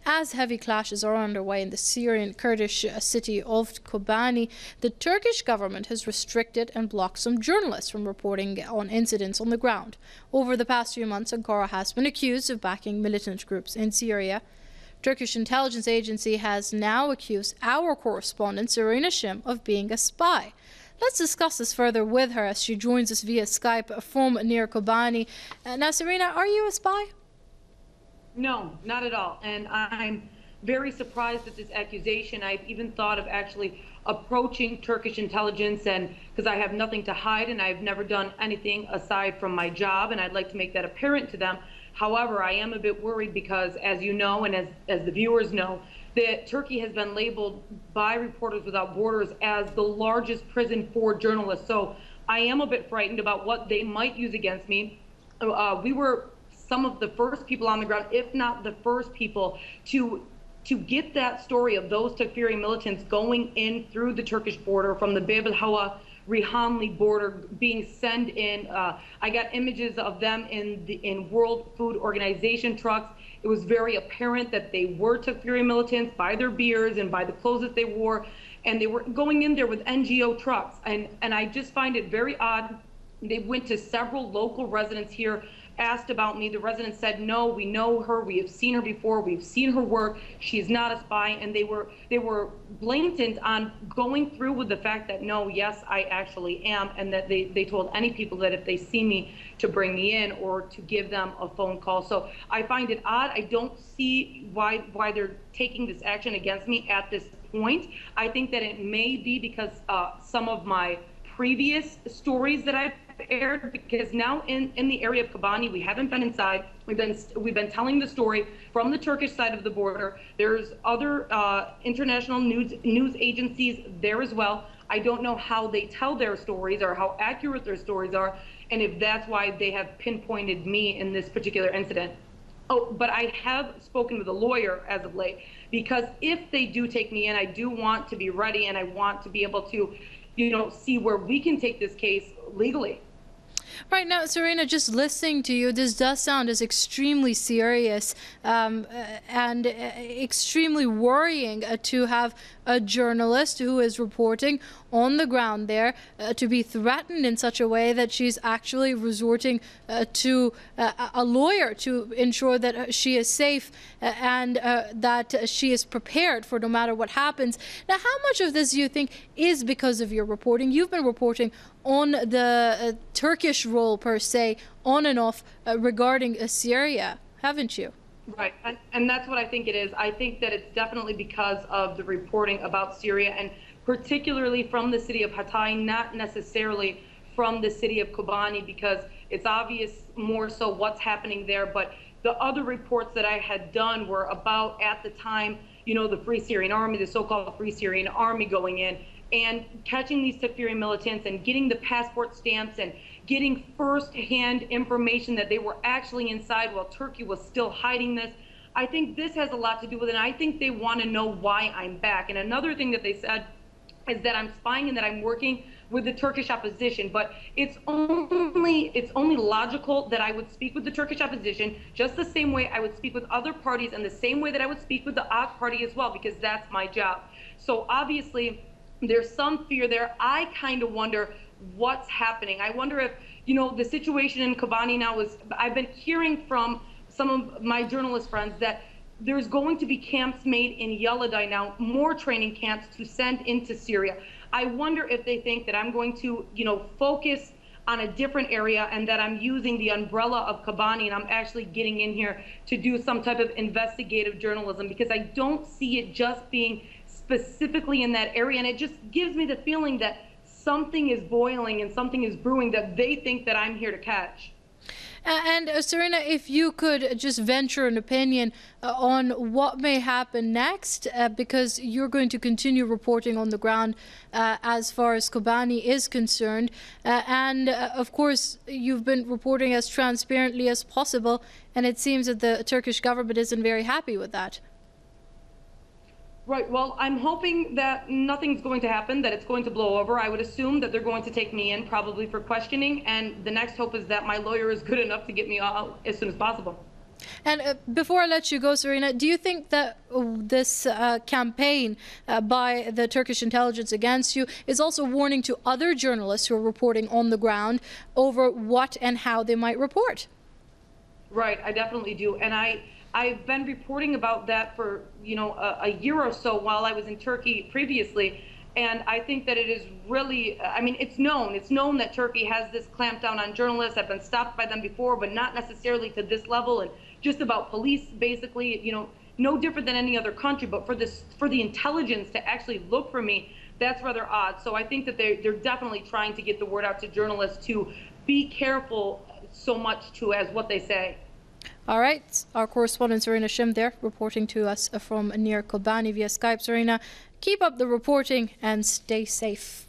As heavy clashes are underway in the Syrian Kurdish city of Kobani, the Turkish government has restricted and blocked some journalists from reporting on incidents on the ground. Over the past few months, Ankara has been accused of backing militant groups in Syria. Turkish intelligence agency has now accused our correspondent, Serena Shim, of being a spy. Let's discuss this further with her as she joins us via Skype from near Kobani. Now, Serena, are you a spy? No, not at all. And I'm very surprised at this accusation. I've even thought of actually approaching Turkish intelligence, and because I have nothing to hide and I've never done anything aside from my job, and I'd like to make that apparent to them. However, I am a bit worried because, as you know, and as the viewers know, that Turkey has been labeled by Reporters Without Borders as the largest prison for journalists. So I am a bit frightened about what they might use against me. We were some of the first people on the ground, if not the first people, to get that story of those Takfiri militants going in through the Turkish border from the Bab al-Hawa Rihanli border, being sent in. I got images of them in World Food Organization trucks. It was very apparent that they were Takfiri militants by their beards and by the clothes that they wore, and they were going in there with NGO trucks. And I just find it very odd. They went to several local residents here, asked about me. The residents said, no, we know her, we have seen her before, we've seen her work, she's not a spy. And they were blatant on going through with the fact that, no, yes, I actually am, and that they told any people that if they see me to bring me in or to give them a phone call. So I find it odd. I don't see why they're taking this action against me at this point. I think that it may be because some of my previous stories that I've aired, because now in the area of Kobani, we haven't been inside. We've been telling the story from the Turkish side of the border. There's other international news agencies there as well. I don't know how they tell their stories or how accurate their stories are, and if that's why they have pinpointed me in this particular incident. Oh, but I have spoken with a lawyer as of late, because if they do take me in, I do want to be ready, and I want to be able to, see where we can take this case legally. Right now, Serena, just listening to you, this does sound as extremely serious and extremely worrying to have a journalist who is reporting on the ground there to be threatened in such a way that she's actually resorting to a lawyer to ensure that she is safe and that she is prepared for no matter what happens. Now, how much of this do you think is because of your reporting? You've been reporting on the Turkish role, per se, on and off regarding Syria, haven't you? Right, and that's what I think it is. I think that it's definitely because of the reporting about Syria, and particularly from the city of Hatay, not necessarily from the city of Kobani, because it's obvious more so what's happening there. But the other reports that I had done were about, at the time, the Free Syrian Army, the so-called Free Syrian Army going in and catching these Takfiri militants and getting the passport stamps and getting first-hand information that they were actually inside while Turkey was still hiding this. I think this has a lot to do with it, and I think they want to know why I'm back. And another thing that they said is that I'm spying and that I'm working with the Turkish opposition, but it's only logical that I would speak with the Turkish opposition just the same way I would speak with other parties, and the same way that I would speak with the AK party as well, because that's my job. So obviously there's some fear there. I kind of wonder what's happening. I wonder if, the situation in Kobani now is, I've been hearing from some of my journalist friends that there's going to be camps made in Yaladae now, more training camps to send into Syria. I wonder if they think that I'm going to, focus on a different area, and that I'm using the umbrella of Kobani, and I'm actually getting in here to do some type of investigative journalism, because I don't see it just being specifically in that area. And it just gives me the feeling that something is boiling and something is brewing that they think that I'm here to catch. And Serena, if you could just venture an opinion on what may happen next, because you're going to continue reporting on the ground as far as Kobani is concerned. And of course, you've been reporting as transparently as possible, and it seems that the Turkish government isn't very happy with that. Right. Well, I'm hoping that nothing's going to happen, that it's going to blow over. I would assume that they're going to take me in probably for questioning, and the next hope is that my lawyer is good enough to get me out as soon as possible. And before I let you go, Serena, do you think that this campaign by the Turkish intelligence against you is also warning to other journalists who are reporting on the ground over what and how they might report? Right, I definitely do. And I've been reporting about that for, a year or so while I was in Turkey previously. And I think that it is really, I mean, it's known that Turkey has this clampdown on journalists. I've been stopped by them before, but not necessarily to this level, and just about police, basically, no different than any other country. But for the intelligence to actually look for me, that's rather odd. So I think that they're definitely trying to get the word out to journalists to be careful so much to as what they say. All right, our correspondent Serena Shim there reporting to us from near Kobani via Skype. Serena, keep up the reporting and stay safe.